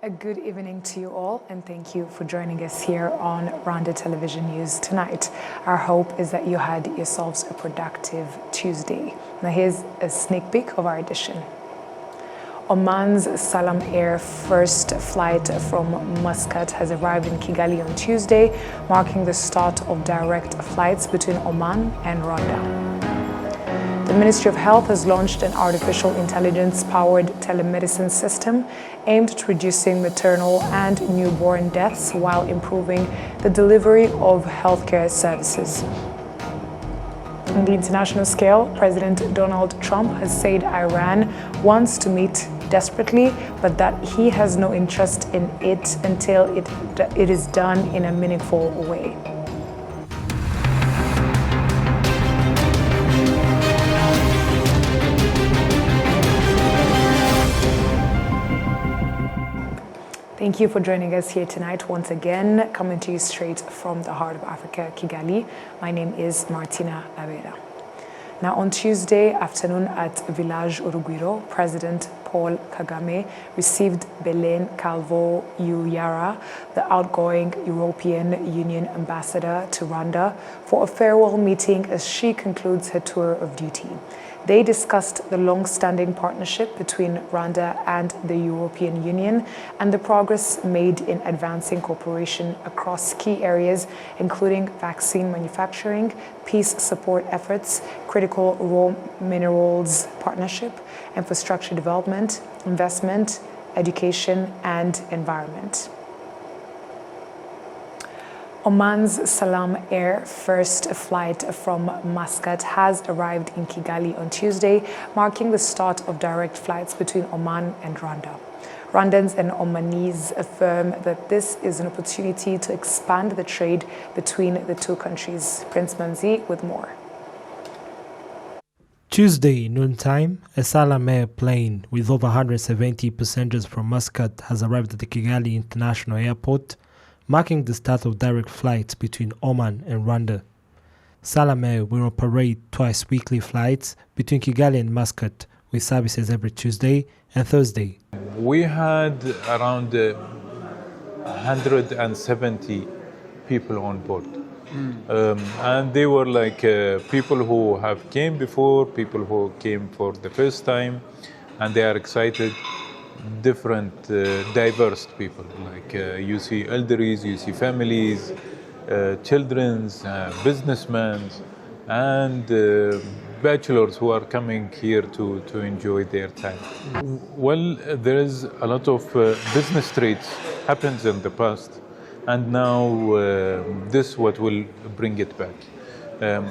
A good evening to you all, and thank you for joining us here on Rwanda Television News tonight. Our hope is that you had yourselves a productive Tuesday. Now here's a sneak peek of our edition. Oman's Salam Air first flight from Muscat has arrived in Kigali on Tuesday, marking the start of direct flights between Oman and Rwanda. The Ministry of Health has launched an artificial intelligence-powered telemedicine system aimed at reducing maternal and newborn deaths while improving the delivery of healthcare services. On the international scale, President Donald Trump has said Iran wants to meet desperately, but that he has no interest in it until it is done in a meaningful way. Thank you for joining us here tonight once again, coming to you straight from the heart of Africa, Kigali. My name is Martina Avera. Now on Tuesday afternoon at Village Urugwiro, President Paul Kagame received Belén Calvo Uyara, the outgoing European Union ambassador to Rwanda, for a farewell meeting as she concludes her tour of duty. They discussed the long-standing partnership between Rwanda and the European Union and the progress made in advancing cooperation across key areas, including vaccine manufacturing, peace support efforts, critical raw minerals partnership, infrastructure development, investment, education, and environment. Oman's Salam Air first flight from Muscat has arrived in Kigali on Tuesday, marking the start of direct flights between Oman and Rwanda. Rwandans and Omanese affirm that this is an opportunity to expand the trade between the two countries. Prince Manzi with more. Tuesday noontime, a Salam Air plane with over 170 passengers from Muscat has arrived at the Kigali International Airport, marking the start of direct flights between Oman and Rwanda. Salam Air will operate twice weekly flights between Kigali and Muscat, with services every Tuesday and Thursday. We had around 170 people on board. And they were like people who have came before, people who came for the first time, and they are excited. Different, diverse people, like you see elderlies, you see families, children's, businessmen, and bachelors who are coming here to enjoy their time. Well, there is a lot of business trades happens in the past, and now this what will bring it back.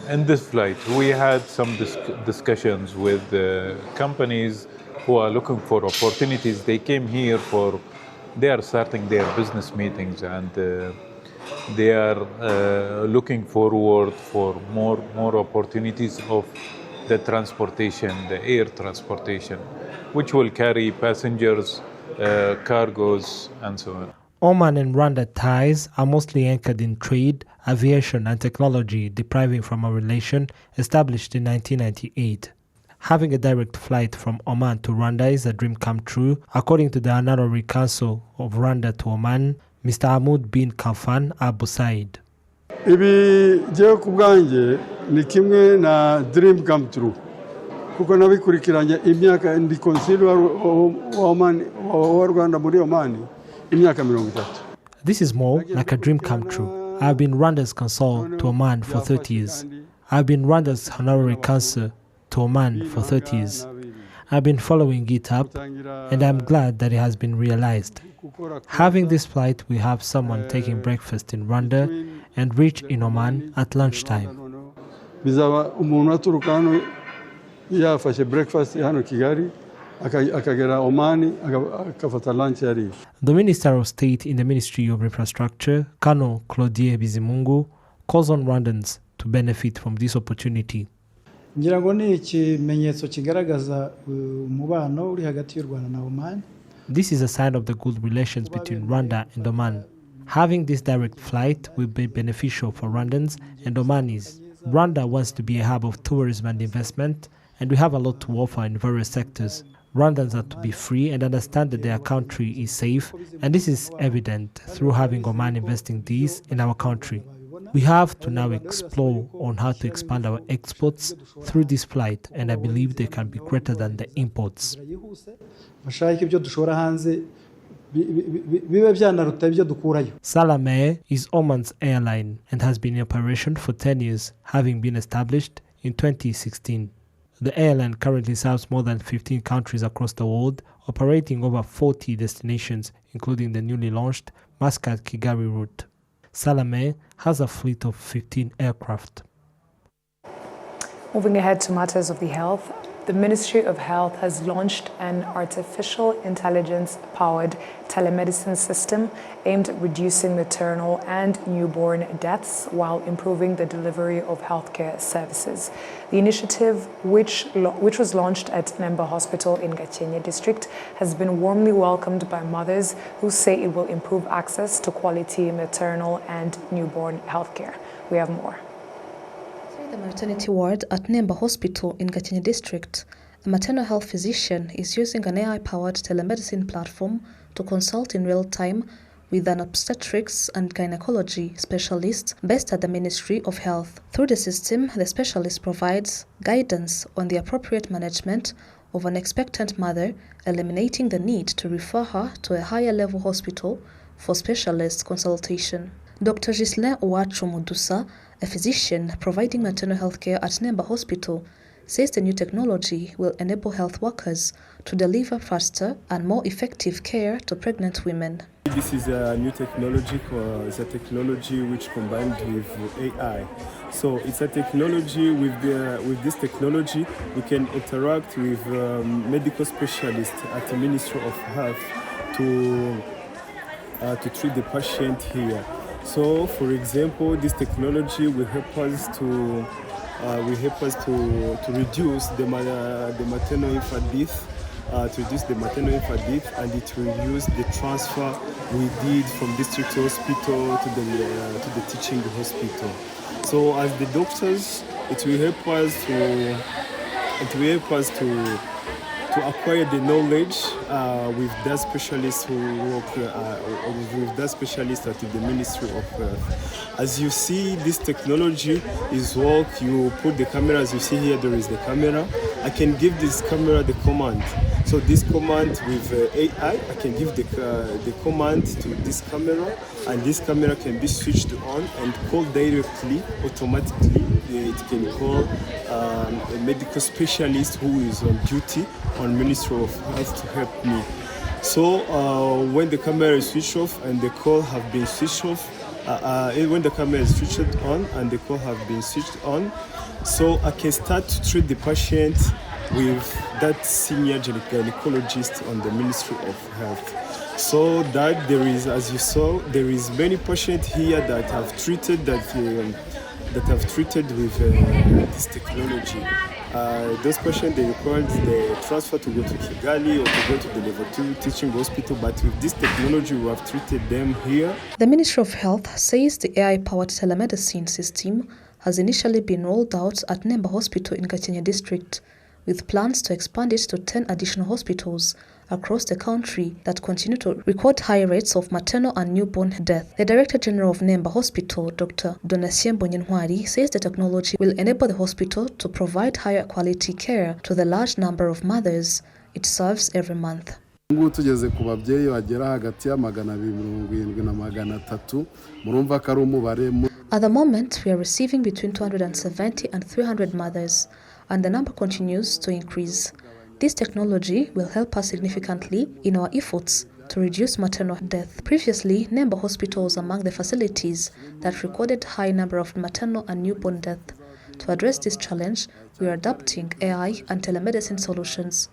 In this flight, we had some discussions with companies who are looking for opportunities. They came here they are starting their business meetings, and they are looking forward for more opportunities of the transportation, the air transportation, which will carry passengers, cargoes, and so on. Oman and Rwanda ties are mostly anchored in trade, aviation, and technology, deriving from a relation established in 1998. Having a direct flight from Oman to Rwanda is a dream come true, according to the Honorary Council of Rwanda to Oman, Mr. Ahmud bin Khalfan Abu Said. Ibi je kubwanje ni kimwe na dream come true. Kuko nabikurikiranye imyaka ndi consul wa Oman wa Rwanda muri Oman imyaka 30. This is more like a dream come true. I've been Rwanda's consul to Oman for 30 years. I've been Rwanda's honorary consul to Oman for 30 years. I've been following it up, and I'm glad that it has been realized. Having this flight, we have someone taking breakfast in Rwanda and reach in Oman at lunchtime. Bizaba umuntu aturuka hano yafashe breakfast hano Kigali akagera Oman akafata lunch yari. The Minister of State in the Ministry of Infrastructure, Colonel Claudie Bizimungu, calls on Rwandans to benefit from this opportunity. ngira ngo ni ikimenyetso kigaragaza umubano uri hagati y'u Rwanda na Oman. This is a sign of the good relations between Rwanda and Oman. Having this direct flight will be beneficial for Rwandans and Omanis. Rwanda wants to be a hub of tourism and investment, and we have a lot to offer in various sectors. Rwandans are to be free and understand that their country is safe, and this is evident through having Oman investing this in our country. We have to now explore on how to expand our exports through this flight, and I believe they can be greater than the imports. Salame is Oman's airline and has been in operation for 10 years, having been established in 2016. The airline currently serves more than 15 countries across the world, operating over 40 destinations, including the newly launched Muscat-Kigali route. Salame has a fleet of 15 aircraft. Moving ahead to matters of the health, the Ministry of Health has launched an artificial intelligence-powered telemedicine system aimed at reducing maternal and newborn deaths while improving the delivery of healthcare services. The initiative, which was launched at Nemba Hospital in Gakenke district, has been warmly welcomed by mothers who say it will improve access to quality maternal and newborn healthcare. We have more. The maternity ward at Nemba Hospital in Gakenke district, a maternal health physician is using an AI-powered telemedicine platform to consult in real time with an obstetrics and gynecology specialist based at the Ministry of Health. Through the system, the specialist provides guidance on the appropriate management of an expectant mother, eliminating the need to refer her to a higher level hospital for specialist consultation. Dr. Ghislain Uwacu Mudusa, a physician providing maternal health care at Nemba Hospital, says the new technology will enable health workers to deliver faster and more effective care to pregnant women. This is a new technology. It's a technology which combined with AI. So it's a technology. With this technology, we can interact with medical specialists at the Ministry of Health to treat the patient here. So, for example, this technology will help us to reduce the maternal infant death, and it will use the transfer we did from district hospital to the teaching hospital. So, as the doctors, it will help us to acquire the knowledge with that specialists who work with that specialist at the Ministry of Health. As you see, this technology is work. You put the camera, as you see here, there is the camera. I can give this camera the command. So this command with AI, I can give the command to this camera, and this camera can be switched on and called directly, automatically. It can call a medical specialist who is on duty on Ministry of Health to help me. So when the camera is switched off and the call have been switched off, when the camera is switched on and the call have been switched on, so I can start to treat the patient with that senior gynecologist on the Ministry of Health. So that there is, as you saw, there is many patients here that have treated with this technology. Those patients, they required the transfer to go to Kigali or to go to the level 2 teaching hospital, but with this technology we have treated them here. The Ministry of Health says the AI-powered telemedicine system has initially been rolled out at Nemba Hospital in Gakenke district, with plans to expand it to 10 additional hospitals across the country that continue to record high rates of maternal and newborn death. The Director General of Nemba Hospital, Dr. Donatien Bonyenwari, says the technology will enable the hospital to provide higher quality care to the large number of mothers it serves every month. tugeze ku babyeyi bagera hagati ya 270 na 300 murumva ko ari umubare. At the moment, we are receiving between 270 and 300 mothers, and the number continues to increase. This technology will help us significantly in our efforts to reduce maternal death. Previously, Nemba Hospital was among the facilities that recorded high number of maternal and newborn death. To address this challenge, we are adopting AI and telemedicine solutions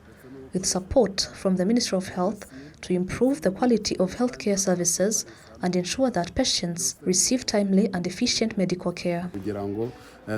with support from the Ministry of Health to improve the quality of healthcare services and ensure that patients receive timely and efficient medical care.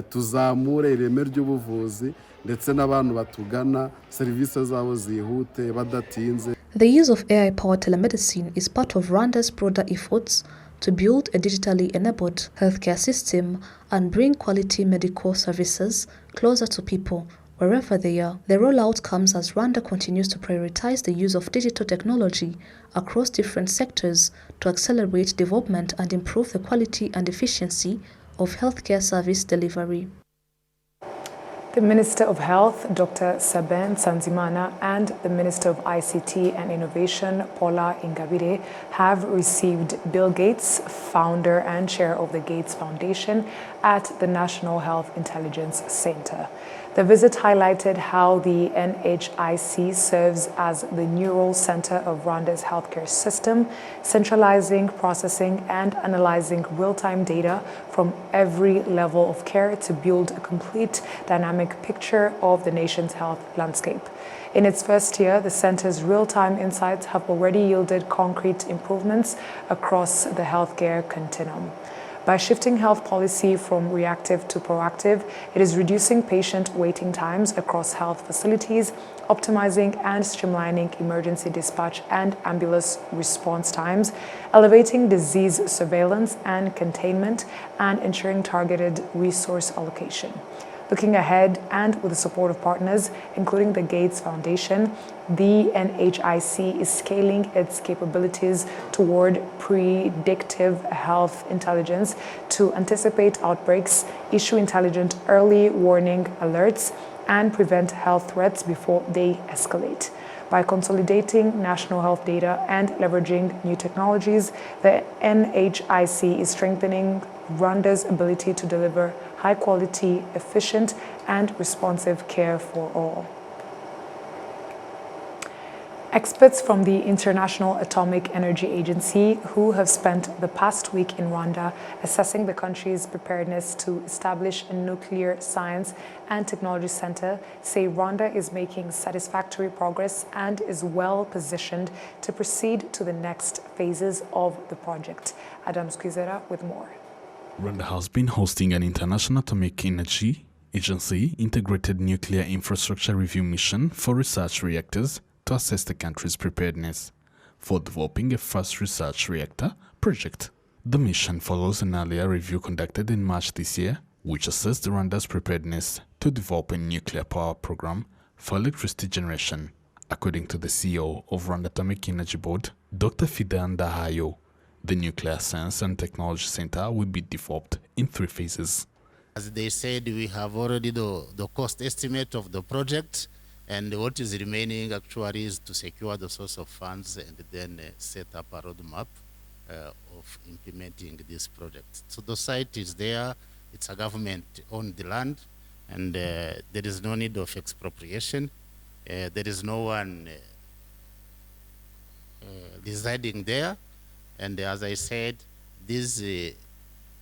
Tuzamure ireme ry'ubuvuzi ndetse n'abantu batugana serivisi zabo zihute badatinze. The use of AI-powered telemedicine is part of Rwanda's broader efforts to build a digitally enabled healthcare system and bring quality medical services closer to people Wherever they are, the rollout comes as Rwanda continues to prioritize the use of digital technology across different sectors to accelerate development and improve the quality and efficiency of healthcare service delivery. The Minister of Health, Dr. Saben Sanzimana, and the Minister of ICT and Innovation, Paula Ingabire, have received Bill Gates, founder and chair of the Gates Foundation, at the National Health Intelligence Center. The visit highlighted how the NHIC serves as the neural center of Rwanda's healthcare system, centralizing, processing, and analyzing real-time data from every level of care to build a complete dynamic picture of the nation's health landscape. In its first year, the center's real-time insights have already yielded concrete improvements across the healthcare continuum. By shifting health policy from reactive to proactive, it is reducing patient waiting times across health facilities, optimizing and streamlining emergency dispatch and ambulance response times, elevating disease surveillance and containment, and ensuring targeted resource allocation. Looking ahead, and with the support of partners, including the Gates Foundation, the NHIC is scaling its capabilities toward predictive health intelligence to anticipate outbreaks, issue intelligent early warning alerts, and prevent health threats before they escalate. By consolidating national health data and leveraging new technologies, the NHIC is strengthening Rwanda's ability to deliver high-quality, efficient, and responsive care for all. Experts from the International Atomic Energy Agency, who have spent the past week in Rwanda assessing the country's preparedness to establish a nuclear science and technology center, say Rwanda is making satisfactory progress and is well positioned to proceed to the next phases of the project. Adam Squizera with more. Rwanda has been hosting an International Atomic Energy Agency integrated nuclear infrastructure review mission for research reactors to assess the country's preparedness for developing a first research reactor project. The mission follows an earlier review conducted in March this year, which assessed Rwanda's preparedness to develop a nuclear power program for electricity generation. According to the CEO of Rwanda Atomic Energy Board, Dr. Fidel Ndahayo, the Nuclear Science and Technology Center will be developed in 3 phases. As they said, we have already the cost estimate of the project, and what is remaining actually is to secure the source of funds and then set up a roadmap of implementing this project. So the site is there, it's a government-owned land, and there is no need of expropriation. There is no one residing there. And as I said, these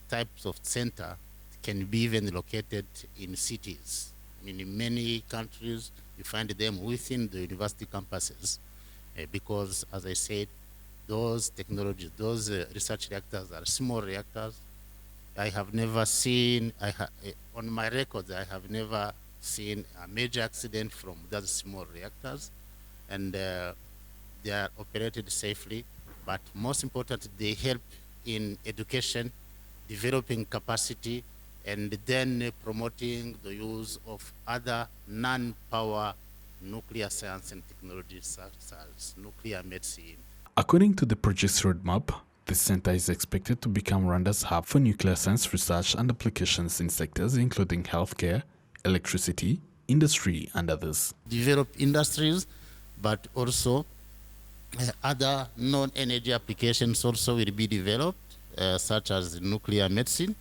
types of center can be even located in cities. I mean, in many countries, you find them within the university campuses because, as I said, those technologies, those research reactors are small reactors. I have never seen, on my records, I have never seen a major accident from those small reactors, and they are operated safely. But most importantly, they help in education, developing capacity, and then promoting the use of other non-power nuclear science and technology such as nuclear medicine. According to the project's roadmap, the center is expected to become Rwanda's hub for nuclear science research and applications in sectors including healthcare, electricity, industry, and others. Develop industries, but also other non-energy applications also will be developed, such as nuclear medicine.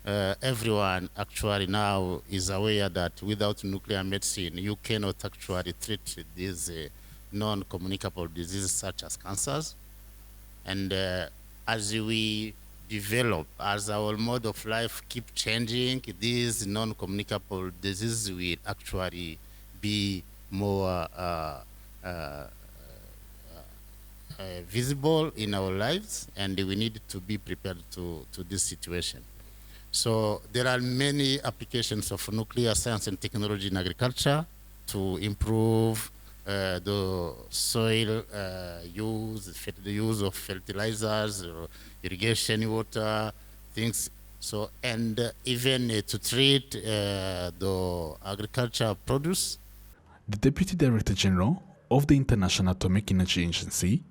Everyone actually now is aware that without nuclear medicine, you cannot actually treat these non-communicable diseases such as cancers. And as we develop, as our mode of life keep changing, these non-communicable diseases will actually be more visible in our lives, and we need to be prepared to this situation. So there are many applications of nuclear science and technology in agriculture to improve the soil use, the use of fertilizers, irrigation water, things So, and even to treat the agricultural produce. The Deputy Director General of the International Atomic Energy Agency,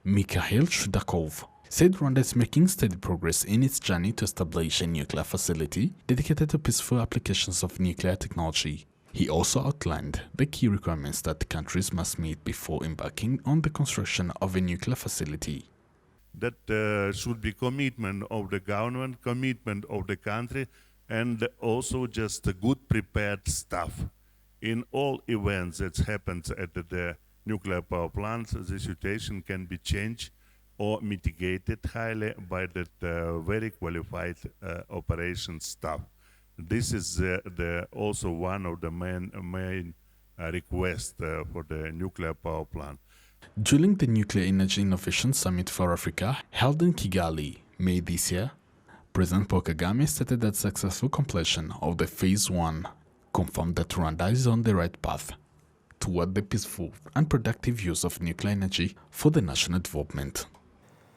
Mikhail Shudakov, said Rwanda is making steady progress in its journey to establish a nuclear facility dedicated to peaceful applications of nuclear technology. He also outlined the key requirements that countries must meet before embarking on the construction of a nuclear facility. That should be commitment of the government, commitment of the country, and also just a good prepared staff. In all events that happens at the nuclear power plants, the situation can be changed or mitigated highly by that very qualified operations staff. This is also one of the main requests for the nuclear power plant. During the Nuclear Energy Innovation Summit for Africa, held in Kigali, May this year, President Paul Kagame stated that successful completion of the Phase 1 confirmed that Rwanda is on the right path toward the peaceful and productive use of nuclear energy for the national development.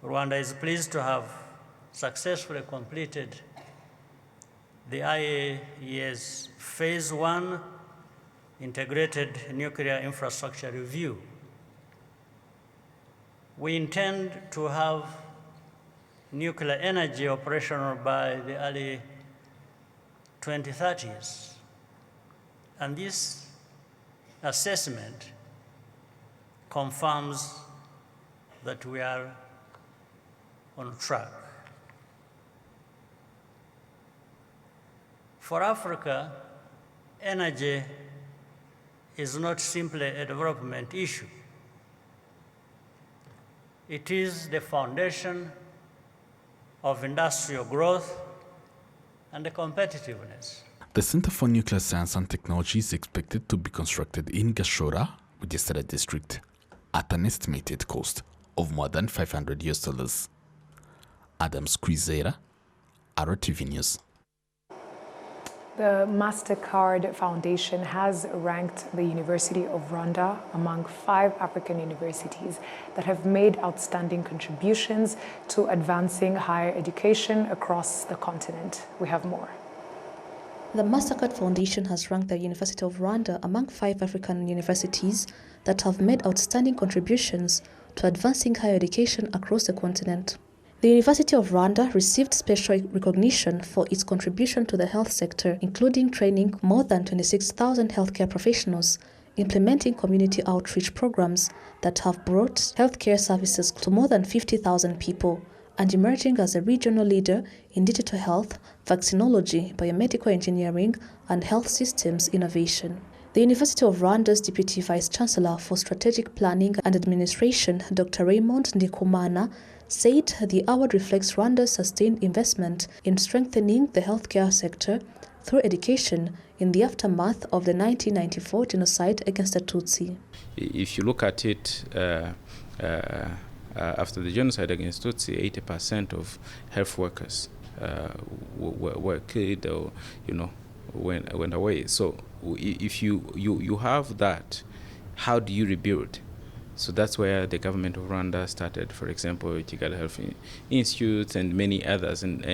Rwanda is pleased to have successfully completed the IAEA's Phase 1 Integrated Nuclear Infrastructure Review. We intend to have nuclear energy operational by the early 2030s. And this assessment confirms that we are on track. For Africa, energy is not simply a development issue. It is the foundation of industrial growth and competitiveness. The Center for Nuclear Science and Technology is expected to be constructed in Gashora, Bugesera district, at an estimated cost of more than $500. Adam Squizera, RwandaTV News. The MasterCard Foundation has ranked the University of Rwanda among 5 African universities that have made outstanding contributions to advancing higher education across the continent. We have more. The MasterCard Foundation has ranked the University of Rwanda among 5 African universities that have made outstanding contributions to advancing higher education across the continent. The University of Rwanda received special recognition for its contribution to the health sector, including training more than 26,000 healthcare professionals, implementing community outreach programs that have brought healthcare services to more than 50,000 people, and emerging as a regional leader in digital health, vaccinology, biomedical engineering, and health systems innovation. The University of Rwanda's Deputy Vice-Chancellor for Strategic Planning and Administration, Dr. Raymond Ndikumana, said the award reflects Rwanda's sustained investment in strengthening the healthcare sector through education in the aftermath of the 1994 genocide against the Tutsi. If you look at it, after the genocide against Tutsi, 80% of health workers were killed or, went away. So if you have that, how do you rebuild? So that's where the government of Rwanda started, for example, Kigali Health Institute and many others, and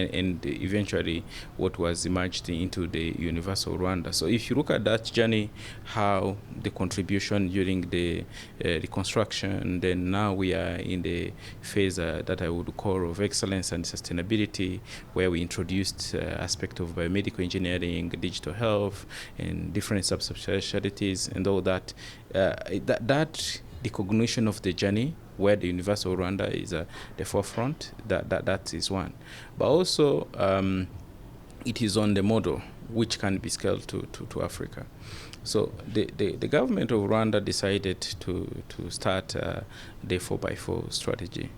eventually what was emerged into the Universal Rwanda. So if you look at that journey, how the contribution during the reconstruction, then now we are in the phase that I would call of excellence and sustainability, where we introduced aspect of biomedical engineering, digital health, and different subspecialties, and all that. That recognition of the journey where the Universal Rwanda is the forefront, that is one. But also it is on the model which can be scaled to Africa. So the government of Rwanda decided to start the 4x4 strategy.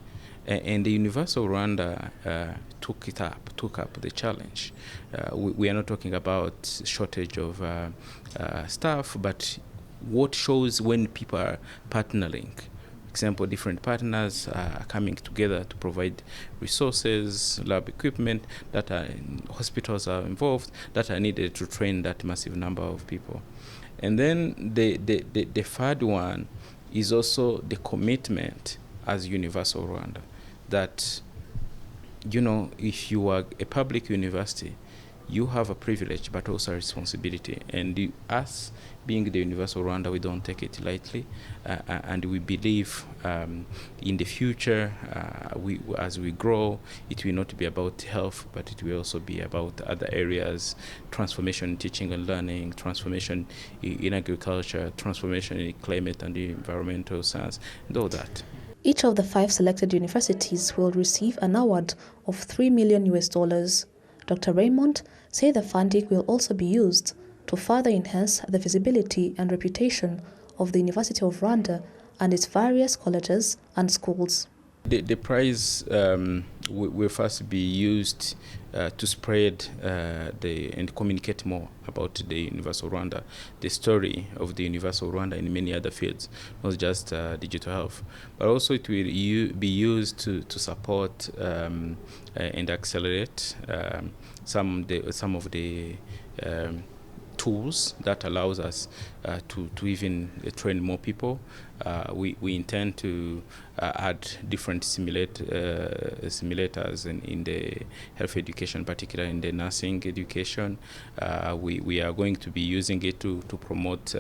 And the Universal Rwanda took up the challenge. We are not talking about shortage of staff, but what shows when people are partnering. Example, different partners are coming together to provide resources, lab equipment, that hospitals are involved, that are needed to train that massive number of people. And then the third one is also the commitment as Universal Rwanda, that if you are a public university, you have a privilege but also a responsibility. And us, being the University of Rwanda, we don't take it lightly. And we believe in the future, as we grow, it will not be about health, but it will also be about other areas, transformation in teaching and learning, transformation in agriculture, transformation in climate and environmental science, and all that. Each of the 5 selected universities will receive an award of $3 million. Dr. Raymond said the funding will also be used to further enhance the visibility and reputation of the University of Rwanda and its various colleges and schools. The prize will first be used to spread and communicate more about the University of Rwanda, the story of the University of Rwanda in many other fields, not just digital health, but also it will be used to support and accelerate some of the tools that allows us to even train more people. We intend to add different simulators in the health education, particularly in the nursing education. We are going to be using it to promote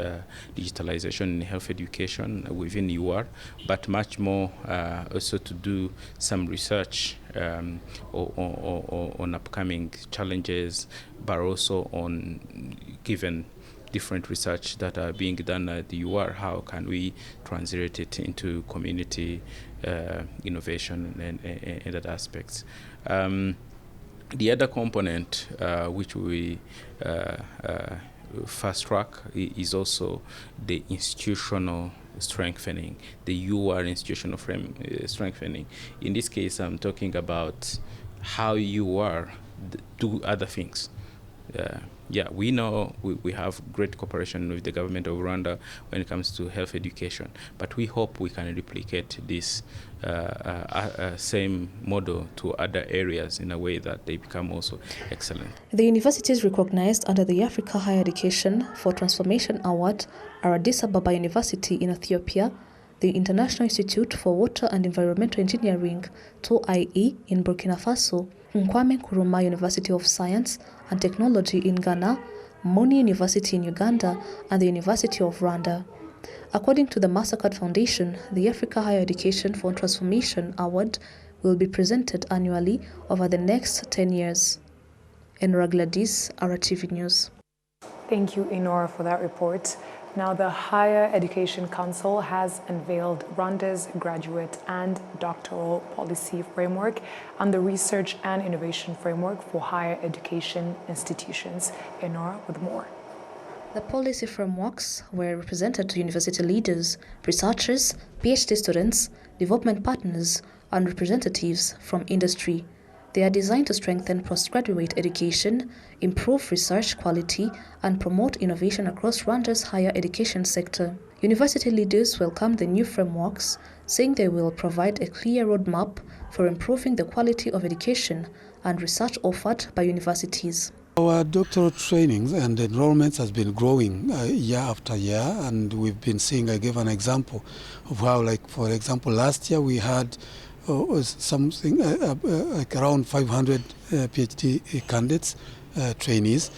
digitalization in health education within UR, but much more also to do some research on upcoming challenges, but also on given different research that are being done at the UR, how can we translate it into community innovation and other aspects. The other component which we fast track is also the institutional strengthening, the UR institutional strengthening. In this case, I'm talking about how UR do other things. We know we have great cooperation with the government of Rwanda when it comes to health education, but we hope we can replicate this same model to other areas in a way that they become also excellent. The universities recognized under the Africa Higher Education for Transformation Award are Addis Ababa University in Ethiopia, the International Institute for Water and Environmental Engineering, 2IE in Burkina Faso, Nkwame Nkrumah University of Science and Technology in Ghana, Moni University in Uganda, and the University of Rwanda. According to the Mastercard Foundation, the Africa Higher Education for Transformation Award will be presented annually over the next 10 years. Enora Gladys, RwandaTV News. Thank you, Enora, for that report. Now, the Higher Education Council has unveiled Rwanda's graduate and doctoral policy framework and the research and innovation framework for higher education institutions. Enora with more. The policy frameworks were presented to university leaders, researchers, PhD students, development partners, and representatives from industry. They are designed to strengthen postgraduate education, improve research quality, and promote innovation across Rwanda's higher education sector. University leaders welcomed the new frameworks, saying they will provide a clear roadmap for improving the quality of education and research offered by universities. Our doctoral trainings and enrollments has been growing year after year, and we've been seeing, I gave an example of how, like, for example, last year we had something like around 500 PhD candidates, trainees.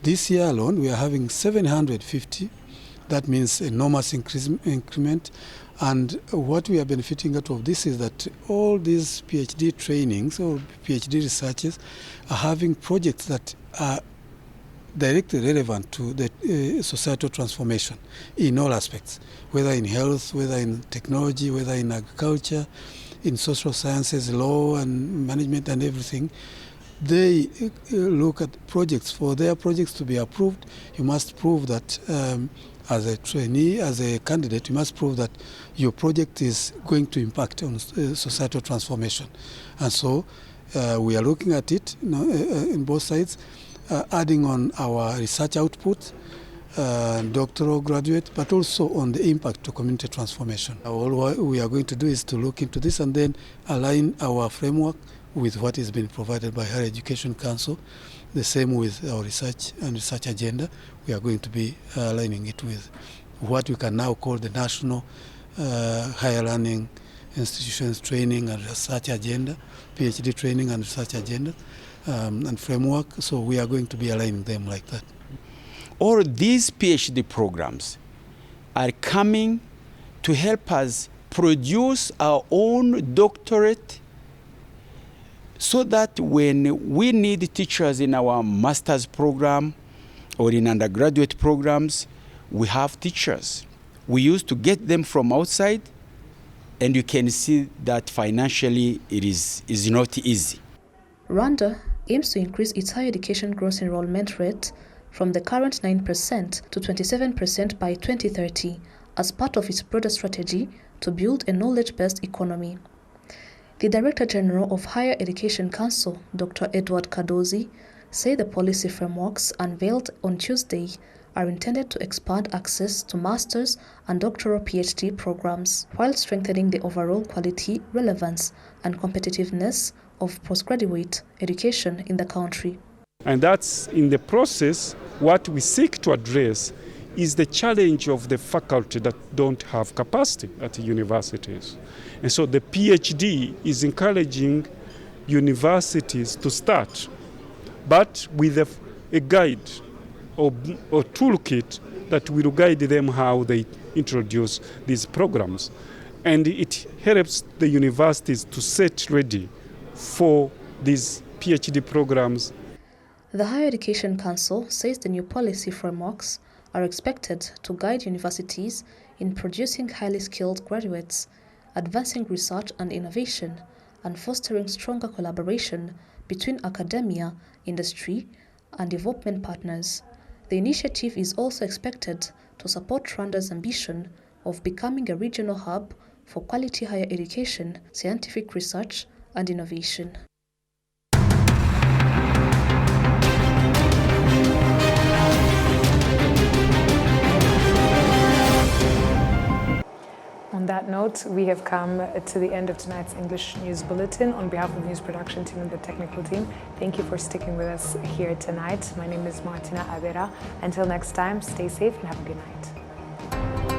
This year alone, we are having 750. That means enormous increment. And what we are benefiting out of this is that all these PhD trainings or PhD researchers are having projects that are directly relevant to the societal transformation in all aspects, whether in health, whether in technology, whether in agriculture, in social sciences, law and management and everything. They look at projects. For their projects to be approved, you must prove that as a trainee, as a candidate, you must prove that your project is going to impact on societal transformation. And so we are looking at it in both sides, adding on our research output, doctoral graduate, but also on the impact to community transformation. All we are going to do is to look into this and then align our framework with what is being provided by Higher Education Council. The same with our research and research agenda. We are going to be aligning it with what we can now call the National Higher Learning institutions training and research agenda, PhD training and research agenda and framework. So we are going to be aligning them like that. All these PhD programs are coming to help us produce our own doctorate, so that when we need teachers in our master's program or in undergraduate programs, we have teachers. We used to get them from outside, and you can see that financially it is not easy. Rwanda aims to increase its higher education gross enrollment rate from the current 9% to 27% by 2030 as part of its broader strategy to build a knowledge-based economy. The Director General of Higher Education Council, Dr. Edward Kadozi, said the policy frameworks unveiled on Tuesday are intended to expand access to master's and doctoral PhD programs while strengthening the overall quality, relevance, and competitiveness of postgraduate education in the country. And that's in the process what we seek to address is the challenge of the faculty that don't have capacity at the universities. And so the PhD is encouraging universities to start, but with a guide or toolkit that will guide them how they introduce these programs. And it helps the universities to set ready for these PhD programs. The Higher Education Council says the new policy frameworks are expected to guide universities in producing highly skilled graduates, advancing research and innovation, and fostering stronger collaboration between academia, industry, and development partners. The initiative is also expected to support Rwanda's ambition of becoming a regional hub for quality higher education, scientific research, and innovation. On that note, we have come to the end of tonight's English News Bulletin. On behalf of the news production team and the technical team, thank you for sticking with us here tonight. My name is Martina Avera. Until next time, stay safe and have a good night.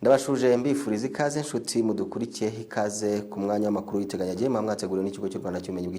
ndabashuje mbifuriza ikaze inshuti mudukurikiye ikaze ku mwanya w'amakuru y'iteganyagihe mwateguriwe n'ikigo cy'u Rwanda cy'ubumenyi